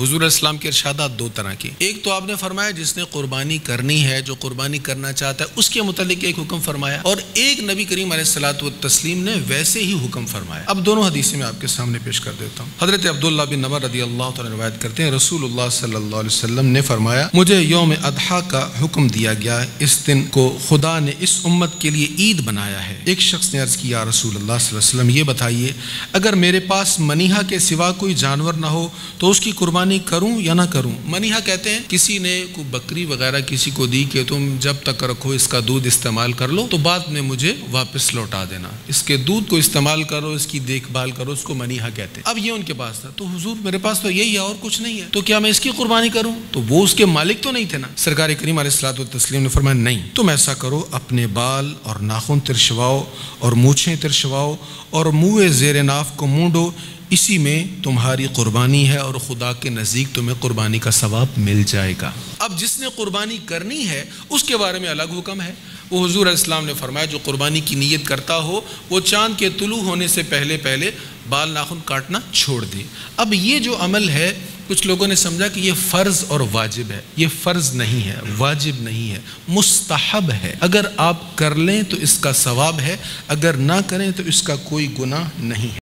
حضور اسلام کے ارشادات دو طرح کے، ایک تو آپ نے فرمایا جس نے قربانی کرنی ہے، جو قربانی کرنا چاہتا ہے اس کے متعلق ایک حکم فرمایا، اور ایک نبی کریم علیہ الصلوۃ والتسلیم نے ویسے ہی حکم فرمایا۔ اب دونوں حدیثیں میں آپ کے سامنے پیش کر دیتا ہوں۔ حضرت عبداللہ بن عمر رضی اللہ تعالیٰ روایت کرتے ہیں، رسول اللہ صلی اللہ علیہ وسلم نے فرمایا، مجھے یوم اضحیٰ کا حکم دیا گیا، اس دن کو خدا نے اس امت کے لیے عید بنایا ہے۔ ایک شخص نے عرض کیا، رسول اللہ صلی اللہ علیہ وسلم یہ بتائیے، اگر میرے پاس منیحہ کے سوا کوئی جانور نہ ہو تو اس کی قربانی کروں یا نہ کروں؟ منیحہ کہتے ہیں کسی نے کوئی بکری وغیرہ کسی کو دی کہ تم جب تک رکھو اس کا دودھ استعمال کر لو تو بعد میں مجھے واپس لوٹا دینا، اس کے دودھ کو استعمال کرو، اس کی دیکھ بھال کرو، اس کو منیحہ کہتے ہیں۔ اب یہ ان کے پاس تھا، تو حضور میرے پاس تو یہی ہے اور کچھ نہیں ہے، تو کیا میں اس کی قربانی کروں؟ تو وہ اس کے مالک تو نہیں تھے نا۔ سرکار کریم علیہ الصلوۃ والتسلیم نے فرمایا، نہیں، تم ایسا کرو، اپنے بال اور ناخن ترشواؤ اور مونچھیں ترشواؤ اور منہ زیر ناف کو مونڈو، اسی میں تمہاری قربانی ہے اور خدا کے نزدیک تمہیں قربانی کا ثواب مل جائے گا۔ اب جس نے قربانی کرنی ہے اس کے بارے میں الگ حکم ہے۔ وہ حضور علیہ السلام نے فرمایا جو قربانی کی نیت کرتا ہو وہ چاند کے طلوع ہونے سے پہلے بال ناخن کاٹنا چھوڑ دے۔ اب یہ جو عمل ہے کچھ لوگوں نے سمجھا کہ یہ فرض اور واجب ہے، یہ فرض نہیں ہے، واجب نہیں ہے، مستحب ہے۔ اگر آپ کر لیں تو اس کا ثواب ہے، اگر نہ کریں تو اس کا کوئی گناہ نہیں ہے۔